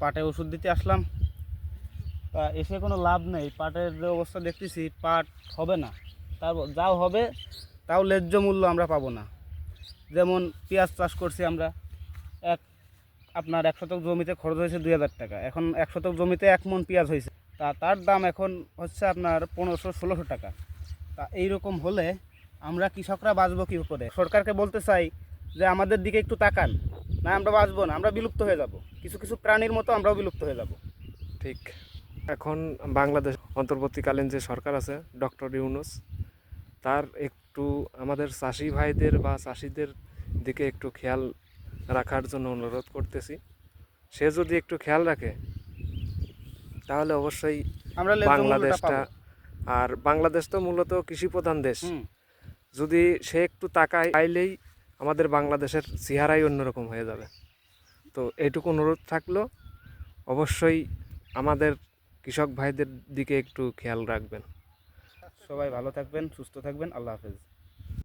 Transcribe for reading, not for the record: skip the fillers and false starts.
পাটে ওষুধ দিতে আসলাম, তা এসে কোনো লাভ নেই। পাটের যে অবস্থা দেখতেছি, পাট হবে না। তার যাও হবে তাও ন্যায্য মূল্য আমরা পাবো না। যেমন পেঁয়াজ চাষ করছি আমরা, আপনার 1 শতক জমিতে খরচ হয়েছে 2000 টাকা। এখন 1 শতক জমিতে 1 মণ পেঁয়াজ হয়েছে, তার দাম এখন হচ্ছে আপনার 1500-1600 টাকা। তা এইরকম হলে আমরা কৃষকরা বাঁচবো কী করে? সরকারকে বলতে চাই যে আমাদের দিকে একটু তাকান, না আমরা বাঁচবো না, আমরা বিলুপ্ত হয়ে যাব। কিছু কিছু প্রাণীর মতো আমরাও বিলুপ্ত হয়ে যাব। ঠিক। এখন বাংলাদেশ অন্তর্বর্তীকালীন যে সরকার আছে ডক্টর ইউনূস, তার একটু আমাদের চাষি ভাইদের বা চাষিদের দিকে একটু খেয়াল রাখার জন্য অনুরোধ করতেছি। সে যদি একটু খেয়াল রাখে তাহলে অবশ্যই আমরা ন্যায্য মূল্যটা বাংলাদেশটা, পাবো। আর বাংলাদেশ তো মূলত কৃষিপ্রধান দেশ, হুম। যদি সে একটু তাকায় আইলেই আমাদের বাংলাদেশের চেহারাই অন্যরকম হয়ে যাবে। তো এইটুকু অনুরোধ থাকলো, অবশ্যই আমাদের কৃষক ভাইদের দিকে একটু খেয়াল রাখবেন। সবাই ভালো থাকবেন, সুস্থ থাকবেন। আল্লাহ হাফেজ।